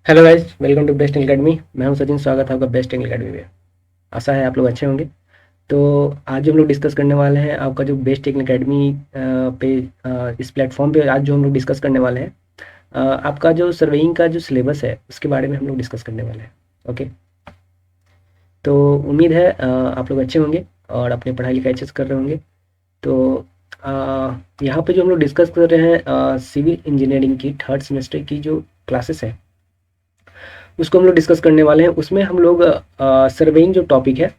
Hello guys, welcome to best academy. मैं हूं सचिन। स्वागत है आपका बेस्ट एकेडमी में। आशा है आप लोग अच्छे होंगे। तो आज जो हम लोग डिस्कस करने वाले हैं आपका जो बेस्ट एकेडमी पे इस प्लेटफॉर्म पे आज जो हम लोग डिस्कस करने वाले हैं आपका जो सर्वेइंग का जो सिलेबस है उसके बारे में हम लोग डिस्कस करने वाले हैं। ओके। तो उम्मीद है आप लोग अच्छे होंगे और अपनी पढ़ाई लिखाई अच्छे से कर रहे होंगे। तो अ, यहाँ पे जो हम लोग डिस्कस कर रहे हैं सिविल इंजीनियरिंग की थर्ड सेमेस्टर की जो क्लासेस है उसको हम लोग डिस्कस करने वाले हैं। उसमें हम लोग सर्वेइंग जो टॉपिक है,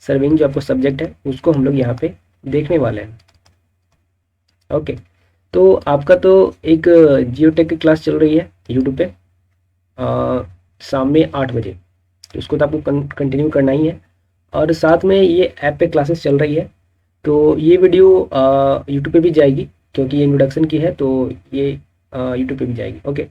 सर्वेइंग जो आपको सब्जेक्ट है उसको हम लोग यहाँ पे देखने वाले हैं। ओके। तो आपका तो एक जियोटेक की क्लास चल रही है यूट्यूब पे शाम में 8 बजे। तो उसको तो आपको कंटिन्यू करना ही है। और साथ में ये ऐप पे क्लासेस चल रही है। तो ये वीडियो यूट्यूब पे भी जाएगी क्योंकि ये इंट्रोडक्शन की है, तो ये यूट्यूब पे भी जाएगी। ओके,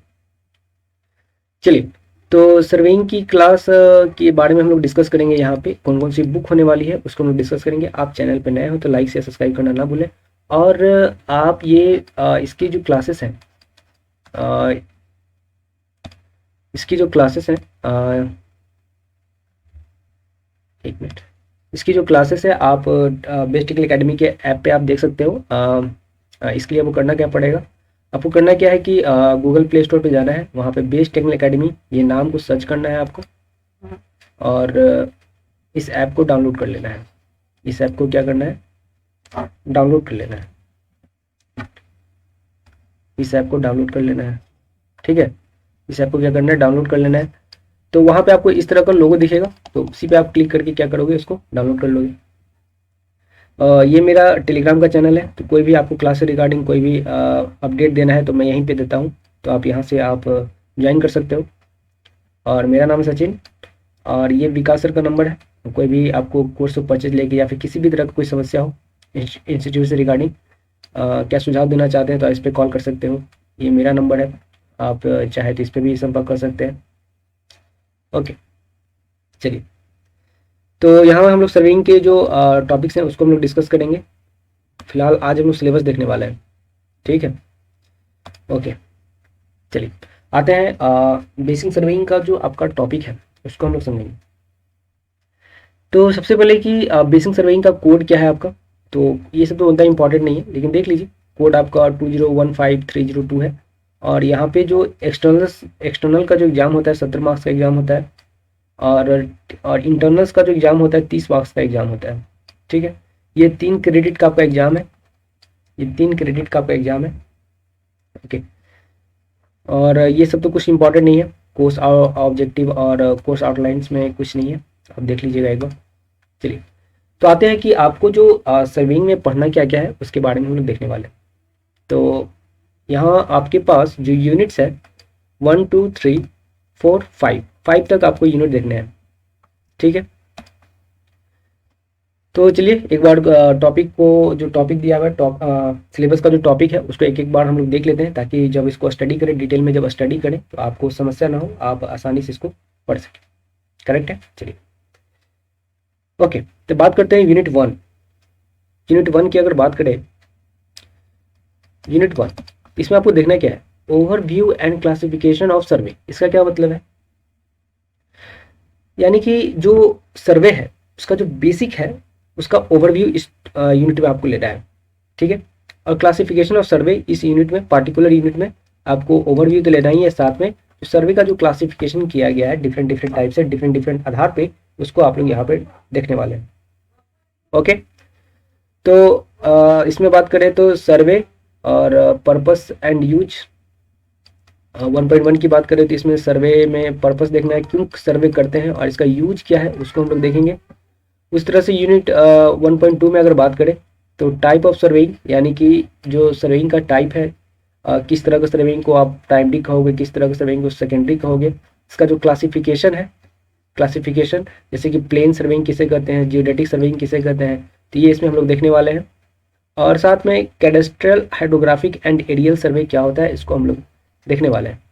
चलिए। तो सर्वेइंग की क्लास के बारे में हम लोग डिस्कस करेंगे। यहाँ पे कौन कौन सी बुक होने वाली है उसको हम लोग डिस्कस करेंगे। आप चैनल पे नए हो तो लाइक से सब्सक्राइब करना ना भूलें। और आप ये इसकी जो क्लासेस हैं अ, इसकी जो क्लासेस हैं एक मिनट। इसकी जो क्लासेस है आप बेस्ट टेक्निकल एकेडमी के ऐप पे आप देख सकते हो। इसके लिए आपको करना क्या पड़ेगा, आपको करना क्या है कि गूगल प्ले स्टोर पे जाना है, वहाँ पे बेस्ट टेक्निकल एकेडमी ये नाम को सर्च करना है आपको। और इस ऐप को डाउनलोड कर लेना है। इस ऐप को क्या करना है, डाउनलोड कर लेना है। इस ऐप को डाउनलोड कर लेना है, ठीक है। इस ऐप को क्या करना है, डाउनलोड कर लेना है। तो वहाँ पे आपको इस तरह का लोगो दिखेगा, तो उसी पे आप क्लिक करके क्या करोगे, इसको डाउनलोड कर लोगे। ये मेरा टेलीग्राम का चैनल है, तो कोई भी आपको क्लास से रिगार्डिंग कोई भी अपडेट देना है तो मैं यहीं पे देता हूँ। तो आप यहाँ से आप ज्वाइन कर सकते हो। और मेरा नाम है सचिन और ये विकास सर का नंबर है। कोई भी आपको कोर्स परचेज लेके या फिर किसी भी तरह का कोई समस्या हो इंस्टीट्यूट से रिगार्डिंग क्या सुझाव देना चाहते हैं तो इस पर कॉल कर सकते हो। ये मेरा नंबर है, आप चाहे तो इस पर भी संपर्क कर सकते हैं। ओके, चलिए। तो यहाँ हम लोग सर्विंग के जो टॉपिक्स हैं उसको हम लोग डिस्कस करेंगे। फिलहाल आज हम लोग सिलेबस देखने वाले हैं, ठीक है। ओके, चलिए आते हैं बेसिक सर्विंग का जो आपका टॉपिक है उसको हम लोग समझेंगे। तो सबसे पहले कि बेसिक सर्वेइंग का कोड क्या है आपका। तो ये सब तो उतना इंपॉर्टेंट नहीं है, लेकिन देख लीजिए कोड आपका 2015302 है। और यहाँ पे जो एक्सटर्नल का जो एग्ज़ाम होता है 70 मार्क्स का एग्ज़ाम होता है। और इंटरनल्स का जो एग्ज़ाम होता है 30 मार्क्स का एग्ज़ाम होता है, ठीक है। ये 3 क्रेडिट का आपका एग्ज़ाम है। ये 3 क्रेडिट का आपका एग्ज़ाम है। ओके। और ये सब तो कुछ इंपॉर्टेंट नहीं है, कोर्स ऑब्जेक्टिव और कोर्स आउटलाइंस में कुछ नहीं है, आप देख लीजिएगा एक बार। चलिए, तो आते हैं कि आपको जो सर्विंग में पढ़ना क्या क्या है उसके बारे में हम लोग देखने वाले हैं। तो यहाँ आपके पास जो यूनिट्स है 1 2 3 4 5 5 तक आपको यूनिट देखने हैं, ठीक है। तो चलिए एक बार टॉपिक को, जो टॉपिक दिया हुआ है सिलेबस का जो टॉपिक है उसको एक एक बार हम लोग देख लेते हैं, ताकि जब इसको स्टडी करें डिटेल में, जब स्टडी करें तो आपको समस्या ना हो, आप आसानी से इसको पढ़ सकें। करेक्ट है, चलिए। ओके, तो बात करते हैं यूनिट 1। यूनिट 1 की अगर बात करें, यूनिट 1 इसमें आपको देखना क्या है, ओवरव्यू एंड क्लासिफिकेशन ऑफ सर्वे। इसका क्या मतलब है, यानी कि जो सर्वे है उसका जो बेसिक है उसका ओवरव्यू इस यूनिट में आपको लेना है, ठीक है। और क्लासिफिकेशन ऑफ सर्वे इस यूनिट में, पार्टिकुलर यूनिट में आपको ओवरव्यू तो लेना ही है, साथ में जो सर्वे का जो क्लासिफिकेशन किया गया है डिफरेंट डिफरेंट टाइप से, डिफरेंट डिफरेंट आधार पे, उसको आप लोग यहाँ पे देखने वाले हैं। ओके। तो इसमें बात करें तो सर्वे और पर्पस एंड यूज 1.1 की बात करें तो इसमें सर्वे में पर्पस देखना है, क्यों सर्वे करते हैं, और इसका यूज क्या है उसको हम लोग देखेंगे। उस तरह से यूनिट 1.2 में अगर बात करें तो टाइप ऑफ सर्वेइंग, यानी कि जो सर्वेइंग का टाइप है, किस तरह का सर्वेइंग को आप प्राइमरी कहोगे, किस तरह का सर्वेइंग को सेकेंडरी कहोगे। इसका जो क्लासिफिकेशन है, क्लासिफिकेशन जैसे कि प्लेन सर्वेइंग किसे कहते हैं, जियोडेटिक सर्वेइंग किसे कहते हैं, तो ये इसमें हम लोग देखने वाले हैं। और साथ में cadastral hydrographic and aerial survey क्या होता है इसको हम लोग देखने वाले हैं।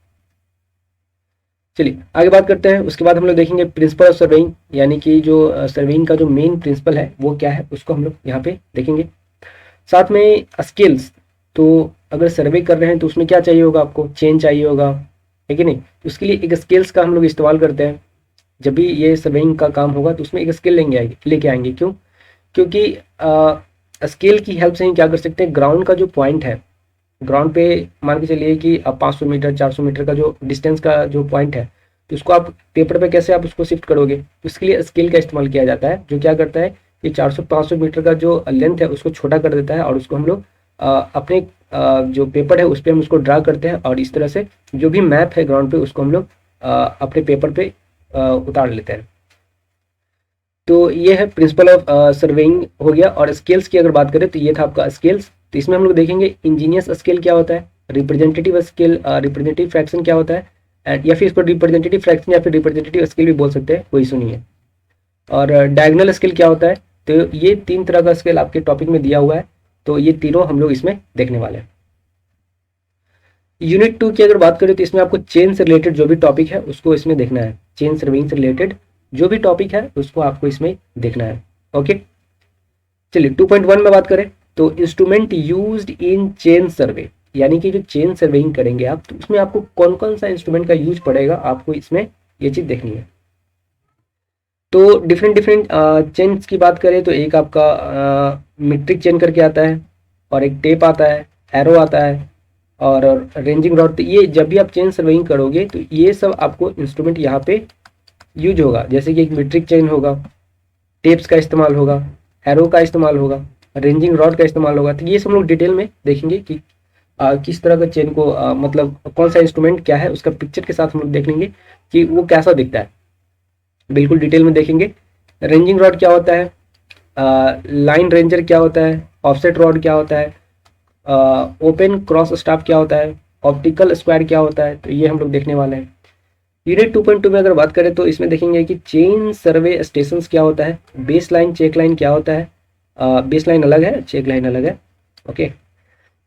चलिए आगे बात करते हैं। उसके बाद हम लोग देखेंगे प्रिंसिपल ऑफ सर्वेइंग, यानी कि जो सर्वेइंग का जो मेन प्रिंसिपल है वो क्या है उसको हम लोग यहाँ पे देखेंगे। साथ में स्किल्स, तो अगर सर्वे कर रहे हैं तो उसमें क्या चाहिए होगा, आपको चेन चाहिए होगा, है कि नहीं। तो उसके लिए एक स्केल्स का हम लोग इस्तेमाल करते हैं। जब भी ये सर्वेइंग का काम होगा तो उसमें एक स्केल लेके आएंगे। क्यों? क्योंकि स्केल की हेल्प से ही क्या कर सकते हैं, ग्राउंड का जो पॉइंट है, ग्राउंड पे मान के चलिए कि अब 500 मीटर 400 मीटर का जो डिस्टेंस का जो पॉइंट है, तो उसको आप पेपर पे कैसे आप उसको शिफ्ट करोगे, तो इसके लिए स्केल का इस्तेमाल किया जाता है, जो क्या करता है कि 400-500 मीटर का जो लेंथ है उसको छोटा कर देता है, और उसको हम लोग अपने जो पेपर है उस पर हम उसको ड्रा करते हैं, और इस तरह से जो भी मैप है ग्राउंड पे उसको हम लोग अपने पेपर पे उतार लेते हैं। तो ये है प्रिंसिपल ऑफ सर्वेइंग हो गया। और स्केल्स की अगर बात करें तो ये था आपका स्केल्स। तो इसमें हम लोग देखेंगे इंजीनियस स्केल क्या होता है, रिप्रेजेंटेटिव स्केल, रिप्रेजेंटेटिव फ्रैक्शन क्या होता है, या फिर इसको रिप्रेजेंटेटिव फ्रैक्शन या फिर रिप्रेजेंटेटिव स्केल भी बोल सकते हैं, कोई इशू नहीं है। और डायगोनल स्केल क्या होता है। तो ये 3 तरह का स्केल आपके टॉपिक में दिया हुआ है, तो ये तीनों हम लोग इसमें देखने वाले हैं। यूनिट 2 की अगर बात करें तो इसमें आपको चेन से रिलेटेड जो भी टॉपिक है उसको इसमें देखना है। चेन सर्विंग से रिलेटेड जो भी टॉपिक है उसको आपको इसमें देखना है। ओके, चलिए 2.1 में बात करें तो instrument used in chain survey, यानी कि जो चेन सर्वेइंग करेंगे आप, तो उसमें आपको कौन कौन सा इंस्ट्रूमेंट का यूज पड़ेगा, आपको इसमें ये चीज देखनी है। तो डिफरेंट डिफरेंट चेन्स की बात करें तो एक आपका मीट्रिक चेन करके आता है, और एक टेप आता है, एरो आता है, और रेंजिंग रॉड। तो ये जब भी आप चेन सर्वेइंग करोगे तो ये सब आपको इंस्ट्रूमेंट यहाँ पे यूज होगा। जैसे कि एक मीट्रिक चेन होगा, टेप्स का इस्तेमाल होगा, एरो का इस्तेमाल होगा, रेंजिंग रॉड का इस्तेमाल होगा। तो ये सब लोग डिटेल में देखेंगे कि किस तरह का चेन को मतलब कौन सा इंस्ट्रूमेंट क्या है, उसका पिक्चर के साथ हम लोग देख लेंगे कि वो कैसा दिखता है, बिल्कुल डिटेल में देखेंगे। रेंजिंग रॉड क्या होता है, लाइन रेंजर क्या होता है, ऑफसेट रॉड क्या होता है, ओपन क्रॉस स्टाफ क्या होता है, ऑप्टिकल स्क्वायर क्या होता है, तो ये हम लोग देखने वाले हैं। यूनिट 2.2 में अगर बात करें तो इसमें देखेंगे कि चेन सर्वे स्टेशंस क्या होता है, बेस लाइन चेक लाइन क्या होता है। बेस लाइन अलग है, चेक लाइन अलग है। ओके,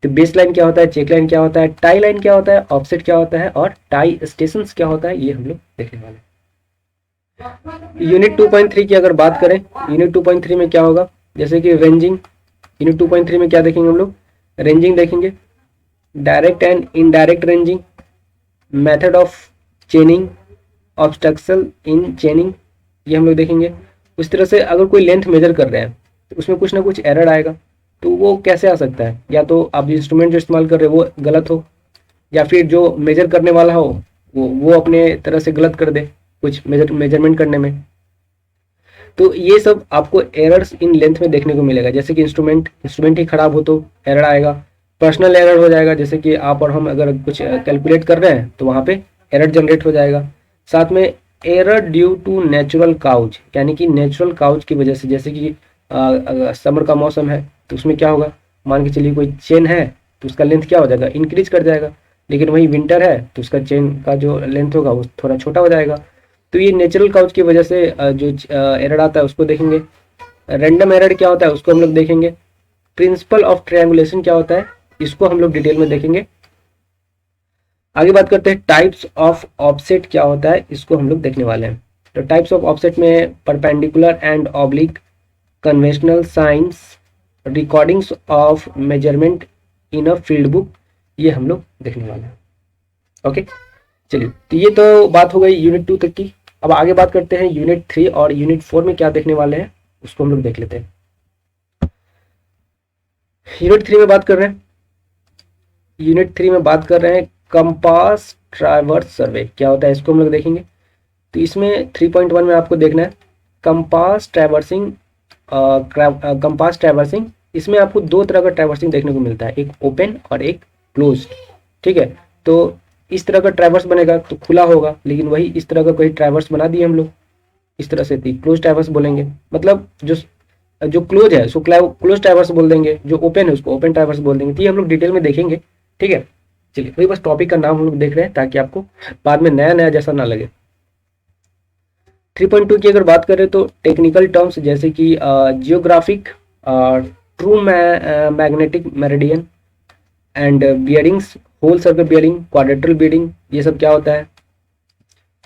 तो बेस लाइन क्या होता है, चेक लाइन क्या होता है, टाई लाइन क्या होता है, ऑफसेट क्या होता है, और टाई स्टेशंस क्या होता है, ये हम लोग देखने वाले हैं। यूनिट 2.3 की अगर बात करें, यूनिट 2.3 में क्या होगा, जैसे कि रेंजिंग। यूनिट 2.3 में क्या देखेंगे हम लोग, रेंजिंग देखेंगे, direct and indirect ranging, method of चेनिंग, obstruction इन चेनिंग, ये हम लोग देखेंगे। उस तरह से अगर कोई लेंथ मेजर कर रहे हैं तो उसमें कुछ ना कुछ एरर आएगा, तो वो कैसे आ सकता है, या तो आप इंस्ट्रूमेंट जो इस्तेमाल कर रहे हो वो गलत हो, या फिर जो मेजर करने वाला हो वो अपने तरह से गलत कर दे कुछ मेजरमेंट करने में। तो ये सब आपको एरर्स इन लेंथ में देखने को मिलेगा। जैसे कि इंस्ट्रूमेंट ही खराब हो तो एरर आएगा, पर्सनल एरर हो जाएगा, जैसे कि आप और हम अगर कुछ कैलकुलेट कर रहे हैं तो वहाँ पे एरर जनरेट हो जाएगा। साथ में error due to natural causes, यानी कि नेचुरल काउज की वजह से, जैसे कि समर का मौसम है तो उसमें क्या होगा, मान के चलिए कोई चेन है तो उसका लेंथ क्या हो जाएगा, इंक्रीज कर जाएगा। लेकिन वही विंटर है तो उसका चेन का जो लेंथ होगा वो थोड़ा छोटा हो जाएगा। तो ये नेचुरल काउज की वजह से जो एरर आता है उसको देखेंगे। रैंडम एरर क्या होता है उसको हम लोग देखेंगे। प्रिंसिपल ऑफ ट्रायंगुलेशन क्या होता है, इसको हम लोग डिटेल में देखेंगे। आगे बात करते हैं टाइप्स ऑफ ऑफसेट क्या होता है, इसको हम लोग देखने वाले हैं। तो टाइप्स ऑफ ऑफसेट में perpendicular and oblique, conventional signs, recordings of measurement in a field book, ये हम लोग देखने वाले हैं। ओके, चलिए, तो ये तो बात हो गई यूनिट 2 तक की। अब आगे बात करते हैं यूनिट 3 और यूनिट 4 में क्या देखने वाले हैं उसको हम लोग देख लेते हैं। यूनिट 3 में बात कर रहे हैं, यूनिट 3 में बात कर रहे हैं कंपास ट्रैवर्स सर्वे क्या होता है, इसको हम लोग देखेंगे। तो इसमें 3.1 में आपको देखना है कंपास ट्रैवर्सिंग। कंपास ट्रैवर्सिंग, इसमें आपको 2 तरह का ट्रैवर्सिंग देखने को मिलता है, एक ओपन और एक क्लोज। ठीक है, तो इस तरह का ट्रैवर्स बनेगा तो खुला होगा, लेकिन वही इस तरह का कोई ट्रैवर्स बना दिए हम लोग इस तरह से, क्लोज ट्रैवर्स बोलेंगे। मतलब जो क्लोज है उसको क्लोज ट्रैवर्स बोल देंगे, जो ओपन है उसको ओपन ट्रैवर्स बोल देंगे। तो ये हम लोग डिटेल में देखेंगे। ठीक है, चलिए, वही बस टॉपिक का नाम हम लोग देख रहे हैं ताकि आपको बाद में नया नया जैसा ना लगे। 3.2 की अगर बात करें तो टेक्निकल टर्म्स जैसे कि geographic, true magnetic meridian and bearings, whole circle bearing, quadrantal bearing, ये सब क्या होता है,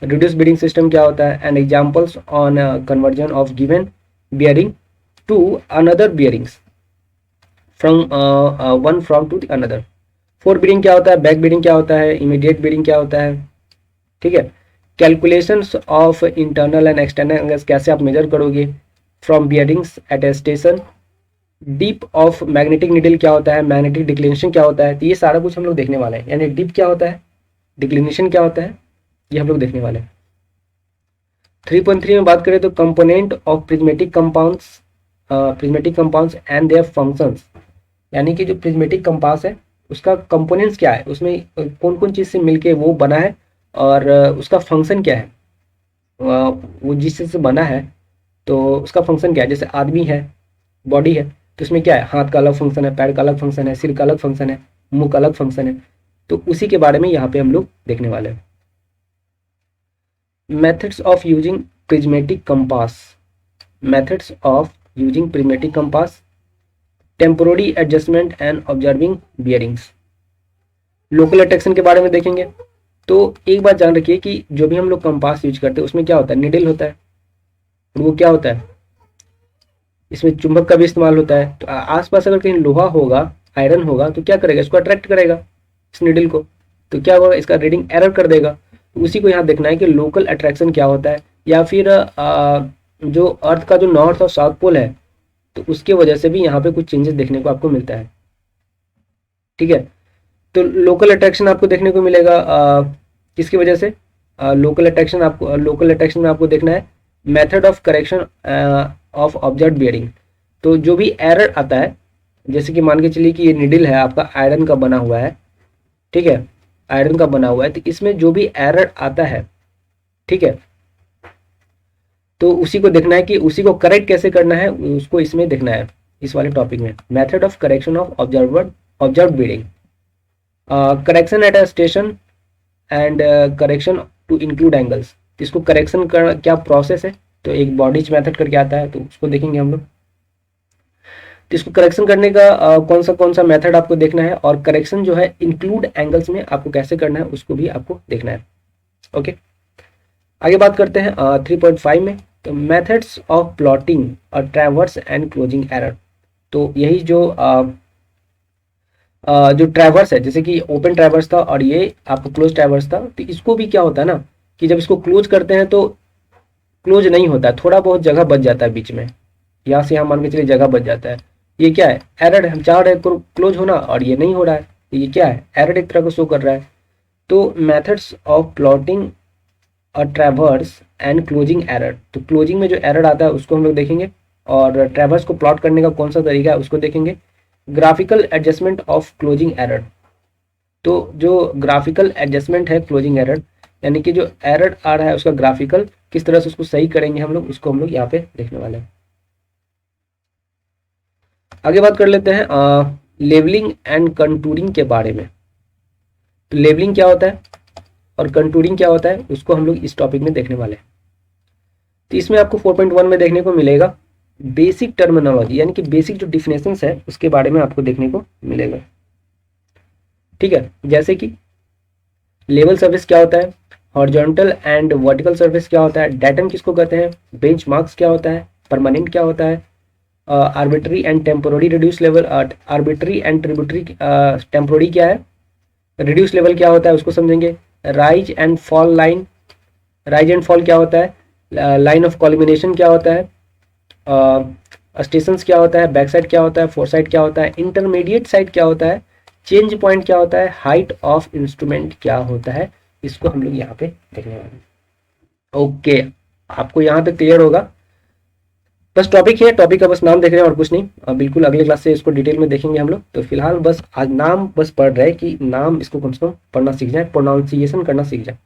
रिड्यूस बियरिंग सिस्टम क्या होता है, and examples on conversion of given bearing to another bearings from one from to the another. Fore bearing क्या होता है, बैक बियरिंग क्या होता है, इमीडिएट बियरिंग क्या होता है, ठीक है। Calculations of internal and external angles कैसे आप मेजर करोगे from bearings at a station, dip of magnetic needle क्या होता है, मैग्नेटिक डिक्लिनेशन क्या होता है, तो ये सारा कुछ हम लोग देखने वाले हैं। यानी डीप क्या होता है, डिक्लिनेशन क्या होता है, ये हम लोग देखने वाले हैं। 3.3 में बात करें तो component of prismatic compounds and their functions, यानी कि जो प्रिज्मेटिक कंपास है उसका कंपोनेंट्स क्या है, उसमें कौन कौन चीज़ से मिलके वो बना है और उसका फंक्शन क्या है। वो जिस चीज़ से बना है तो उसका फंक्शन क्या है। जैसे आदमी है, बॉडी है, तो उसमें क्या है, हाथ का अलग फंक्शन है, पैर का अलग फंक्शन है, सिर का अलग फंक्शन है, मुंह का अलग फंक्शन है। तो उसी के बारे में यहाँ पे हम लोग देखने वाले हैं। Methods of using prismatic compass, methods of using prismatic compass, temporary adjustment and observing bearings. Local attraction के बारे में देखेंगे। तो एक बात जान रखिए कि जो भी हम लोग कंपास यूज करते हैं उसमें क्या होता है, निडल होता है, और वो क्या होता है, इसमें चुंबक का भी इस्तेमाल होता है। तो आसपास अगर कहीं लोहा होगा, आयरन होगा, तो क्या करेगा, इसको अट्रैक्ट करेगा, इस निडल को, तो क्या होगा, इसका रीडिंग एरर कर देगा। तो उसी को यहाँ देखना है कि लोकल अट्रैक्शन क्या होता है, या फिर जो अर्थ का जो नॉर्थ और साउथ पोल है तो उसके वजह से भी यहाँ पे कुछ चेंजेस देखने को आपको मिलता है। ठीक है। तो लोकल अट्रैक्शन आपको देखने को मिलेगा किसकी वजह से, लोकल अट्रैक्शन में आपको देखना है method of correction of observe bearing. तो जो भी एरर आता है, जैसे कि मान के चलिए कि ये निडल है आपका आयरन का बना हुआ है, ठीक है, आयरन का बना हुआ है, तो इसमें जो भी एरर आता है, ठीक है, तो उसी को देखना है कि उसी को करेक्ट कैसे करना है, उसको इसमें देखना है, इस वाले टॉपिक में। Method of correction of observe bearing, correction at a station and correction to include angles. तो इसको करेक्शन का क्या प्रोसेस है, तो एक बॉडीज मेथड करके आता है, तो उसको देखेंगे हम लोग। तो इसको करेक्शन करने का कौन सा मेथड आपको देखना है, और करेक्शन जो है इंक्लूड एंगल्स में आपको कैसे करना है उसको भी आपको देखना है। ओके, आगे बात करते हैं 3.5 में। तो मेथड्स ऑफ प्लॉटिंग और ट्रैवर्स एंड क्लोजिंग एरर। तो यही जो ट्रैवर्स है, जैसे कि ओपन ट्रैवर्स था और ये आपको क्लोज ट्रैवर्स था, तो इसको भी क्या होता है ना कि जब इसको क्लोज करते हैं तो क्लोज नहीं होता है, थोड़ा बहुत जगह बच जाता है बीच में, यहाँ से यहाँ मान के चलिए जगह बच जाता है। ये क्या है, एरर है। हम चाह रहे हैं क्लोज होना और ये नहीं हो रहा है, तो ये क्या है, एरर एक तरह को शो कर रहा है। तो मेथड्स ऑफ प्लॉटिंग और ट्रैवर्स एंड क्लोजिंग एरर। तो क्लोजिंग में जो एरर आता है उसको हम लोग देखेंगे, और ट्रैवर्स को प्लॉट करने का कौन सा तरीका है उसको देखेंगे। Graphical adjustment of closing error. तो जो ग्राफिकल एडजस्टमेंट है क्लोजिंग एरर, यानी कि जो एरर आ रहा है उसका ग्राफिकल किस तरह से उसको सही करेंगे हम लोग, उसको हम लोग यहाँ पे देखने वाले हैं। आगे बात कर लेते हैं लेवलिंग एंड कंटूरिंग के बारे में। तो लेवलिंग क्या होता है और कंटूरिंग क्या होता है उसको हम लोग इस टॉपिक में देखने वाले हैं। तो इसमें आपको 4.1 में देखने को मिलेगा बेसिक टर्मिनोलॉजी, यानी कि बेसिक जो डिफिनेशंस है उसके बारे में आपको देखने को मिलेगा। ठीक है, जैसे कि लेवल सर्विस क्या होता है, हॉरिजॉन्टल एंड वर्टिकल सर्विस क्या होता है, डेटम किसको कहते हैं, बेंचमार्क्स क्या होता है, परमानेंट क्या होता है, arbitrary and temporary reduce level, arbitrary and tributary temporary क्या है, रिड्यूस लेवल क्या होता है उसको समझेंगे। Rise and fall line, rise and fall क्या होता है, लाइन ऑफ कॉलिमिनेशन क्या होता है, स्टेशंस क्या होता है, बैक साइड क्या होता है, फोर साइड क्या होता है, इंटरमीडिएट साइड क्या होता है, चेंज पॉइंट क्या होता है, हाइट ऑफ इंस्ट्रूमेंट क्या होता है, इसको हम लोग यहाँ पे देखने वाले हैं। ओके, आपको यहाँ तक क्लियर होगा। बस टॉपिक है, टॉपिक का बस नाम देख रहे हैं और कुछ नहीं। बिल्कुल अगले क्लास से इसको डिटेल में देखेंगे हम लोग। तो फिलहाल बस आज नाम बस पढ़ रहे हैं कि नाम इसको कम से कम पढ़ना सीख जाए, प्रोनाउंसिएशन करना सीख जाए।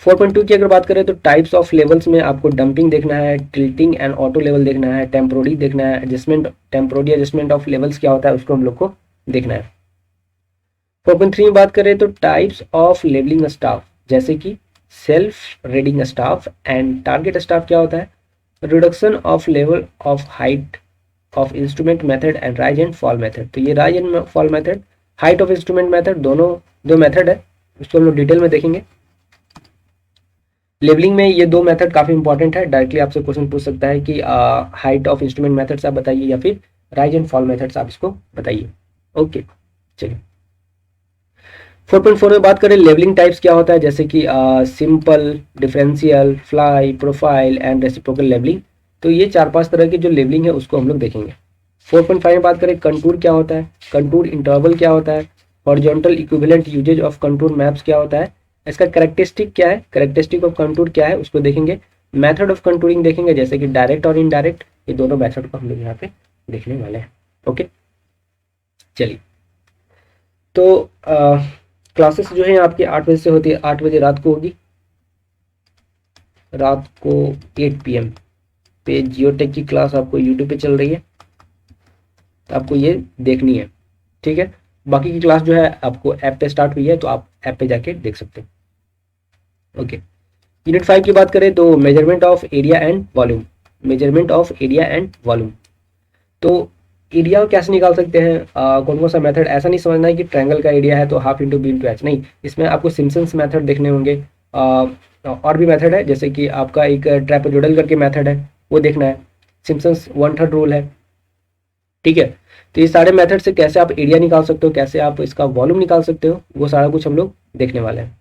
4.2 की अगर बात करें तो टाइप्स ऑफ लेवल्स में आपको डंपिंग देखना है, टिल्टिंग एंड ऑटो लेवल देखना है, टेम्पोररी देखना है, adjustment, temporary adjustment of levels क्या होता है उसको हम लोग को देखना है। 4.3 में बात करें तो टाइप्स ऑफ लेवलिंग स्टाफ, जैसे कि self reading staff and target staff क्या होता है, reduction of level of height of instrument method and rise and fall method. तो ये rise and fall method, height of instrument method, दोनों दो method है, उसको हम लोग डिटेल में देखेंगे। लेवलिंग में ये दो मेथड काफी इंपॉर्टेंट है, डायरेक्टली आपसे क्वेश्चन पूछ सकता है कि हाइट ऑफ इंस्ट्रूमेंट मेथड्स आप बताइए या फिर राइज एंड फॉल मेथड्स आप इसको बताइए। ओके, चलिए 4.4 में बात करें लेवलिंग टाइप्स क्या होता है, जैसे कि simple, differential, fly, profile and reciprocal levelling. तो ये 4-5 तरह की जो लेवलिंग है उसको हम लोग देखेंगे। 4.5 में बात करें कंटूर क्या होता है, कंटूर इंटरवल क्या होता है, horizontal equivalent uses of contour maps क्या होता है, इसका कैरेक्टरिस्टिक क्या है, कैरेक्टरिस्टिक ऑफ कंटूर क्या है उसको देखेंगे। मेथड ऑफ कंटूरिंग देखेंगे, जैसे कि डायरेक्ट और इनडायरेक्ट, ये दोनों मेथड को हम लोग यहाँ पे देखने वाले हैं। ओके, चलिए। तो क्लासेस जो है आपकी 8 बजे से होती है, 8 बजे रात को होगी, रात को 8 PM पे जियोटेक की क्लास आपको यूट्यूब पे चल रही है, तो आपको ये देखनी है, ठीक है। बाकी की क्लास जो है आपको ऐप पे स्टार्ट हुई है, तो आप ऐप पे जाके देख सकते हैं। ओके, यूनिट 5 की बात करें तो measurement of area and volume, measurement of area and volume. तो एरिया कैसे निकाल सकते हैं, कौन कौन सा मेथड, ऐसा नहीं समझना है कि ट्रायंगल का एरिया है तो half into B into H, नहीं, इसमें आपको सिम्पसन्स मेथड देखने होंगे। और भी मेथड है, जैसे कि आपका एक ट्रेपेजोइडल करके मेथड है, वो देखना है, सिम्पसन्स 1/3 रूल है, ठीक है। तो ये सारे मेथड से कैसे आप एरिया निकाल सकते हो, कैसे आप इसका वॉल्यूम निकाल सकते हो, वो सारा कुछ हम लोग देखने वाले हैं।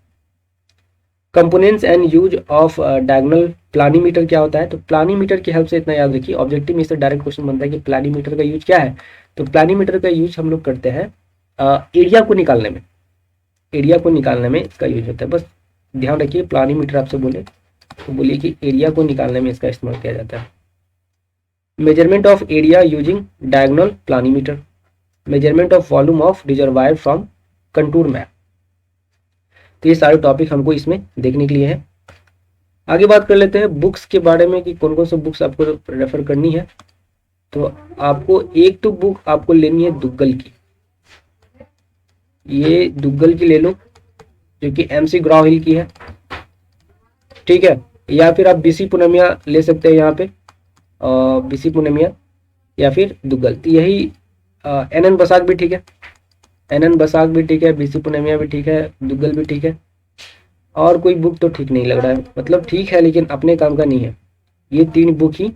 Components and use of diagonal planimeter क्या होता है, तो प्लानीमीटर की हेल्प से इतना याद रखिए, ऑब्जेक्टिव में इससे डायरेक्ट क्वेश्चन बनता है कि प्लानीमीटर का यूज क्या है। तो प्लानीमीटर का यूज हम लोग करते हैं एरिया को निकालने में, एरिया को निकालने में इसका यूज होता है। बस ध्यान रखिए, प्लानीमीटर आपसे बोले तो बोलिए कि एरिया को निकालने में इसका इस्तेमाल किया जाता है। Measurement of area using diagonal planimeter, measurement of volume of reservoir from contour map. तो ये सारे टॉपिक हमको इसमें देखने के लिए है। आगे बात कर लेते हैं बुक्स के बारे में कि कौन कौन से बुक्स आपको रेफर करनी है। तो आपको एक तो बुक आपको लेनी है दुग्गल की, ये दुग्गल की ले लो, जो कि MC ग्राव हिल की है, ठीक है। या फिर आप BC पूनमिया ले सकते हैं यहाँ पे, BC पूनमिया या फिर दुग्गल, तो यही NN बसाक भी ठीक है, NN बसाक भी ठीक है, BC पूनमिया भी ठीक है, दुग्गल भी ठीक है। और कोई बुक तो ठीक नहीं लग रहा है, मतलब ठीक है लेकिन अपने काम का नहीं है। ये 3 बुक ही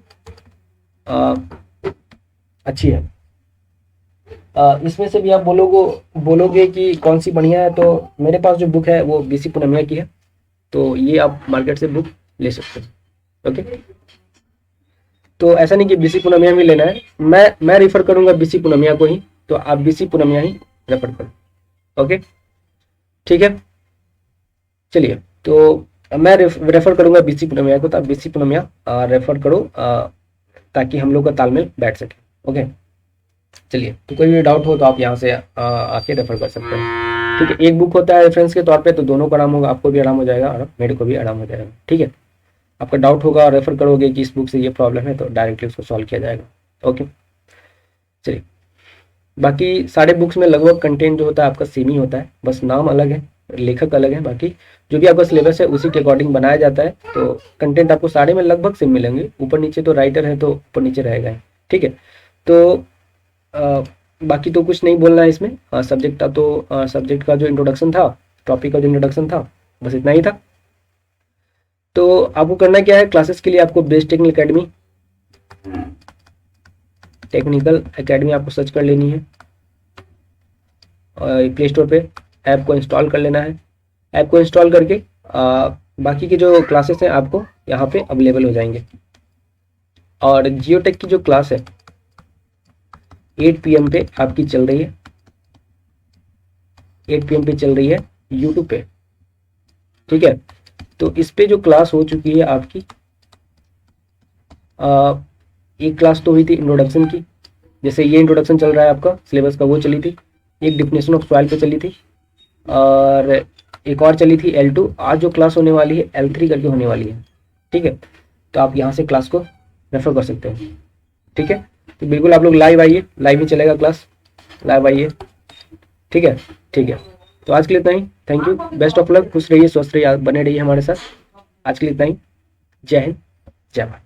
अच्छी है। इसमें से भी आप बोलोगे कि कौन सी बढ़िया है, तो मेरे पास जो बुक है वो BC पूनमिया की है, तो ये आप मार्केट से बुक ले सकते हैं। ओके, तो ऐसा नहीं कि BC पूनमिया भी लेना है, मैं रेफर करूंगा BC पूनमिया को ही, तो आप BC पूनमिया ही रेफर करो। ओके, ठीक है, चलिए। तो मैं रेफर करूंगा BC पूनमिया को, तो आप BC पूनमिया रेफर करो, ताकि हम लोग का तालमेल बैठ सके। ओके, चलिए। तो कोई भी डाउट हो तो आप यहाँ से आके रेफर कर सकते हैं, ठीक है। एक बुक होता है रेफरेंस के तौर पे, तो दोनों को आराम होगा, आपको भी आराम हो जाएगा और मेरे को भी आराम हो जाएगा, ठीक है। आपका डाउट होगा और रेफर करोगे कि इस बुक से ये प्रॉब्लम है, तो डायरेक्टली उसको सॉल्व किया जाएगा। ओके, चलिए। बाकी सारे बुक्स में लगभग कंटेंट जो होता है आपका सेम ही होता है, बस नाम अलग है, लेखक अलग है, बाकी जो भी आपका सिलेबस है उसी के अकॉर्डिंग बनाया जाता है। तो कंटेंट आपको सारे में लगभग सेम मिलेंगे, ऊपर नीचे तो राइटर है तो ऊपर नीचे रहेगा ही, ठीक है। तो बाकी तो कुछ नहीं बोलना है इसमें। सब्जेक्ट का तो सब्जेक्ट का जो इंट्रोडक्शन था, टॉपिक का जो इंट्रोडक्शन था, बस इतना ही था। तो आपको करना क्या है, क्लासेस के लिए आपको बेस्ट टेक्निकल एकेडमी आपको सर्च कर लेनी है, और प्ले स्टोर पे ऐप को इंस्टॉल कर लेना है। ऐप को इंस्टॉल करके बाकी के जो क्लासेस हैं आपको यहाँ पे अवेलेबल हो जाएंगे। और जियोटेक की जो क्लास है 8 PM पे आपकी चल रही है, 8 PM पे चल रही है यूट्यूब पे, ठीक है। तो इस पे जो क्लास हो चुकी है आपकी, एक क्लास तो हुई थी इंट्रोडक्शन की, जैसे ये इंट्रोडक्शन चल रहा है आपका सिलेबस का, वो चली थी। एक डिफिनेशन ऑफ सॉइल पे चली थी, और एक और चली थी L2। आज जो क्लास होने वाली है L3 करके होने वाली है, ठीक है। तो आप यहाँ से क्लास को रेफर कर सकते हो, ठीक है। तो बिल्कुल आप लोग लाइव आइए, लाइव ही चलेगा क्लास, लाइव आइए, ठीक है, ठीक है। तो आज के लिए इतना ही, thank you, best of luck, खुश रहिए, स्वस्थ रहिए, बने रहिए हमारे साथ। आज के लिए इतना ही, जय हिंद, जय भारत।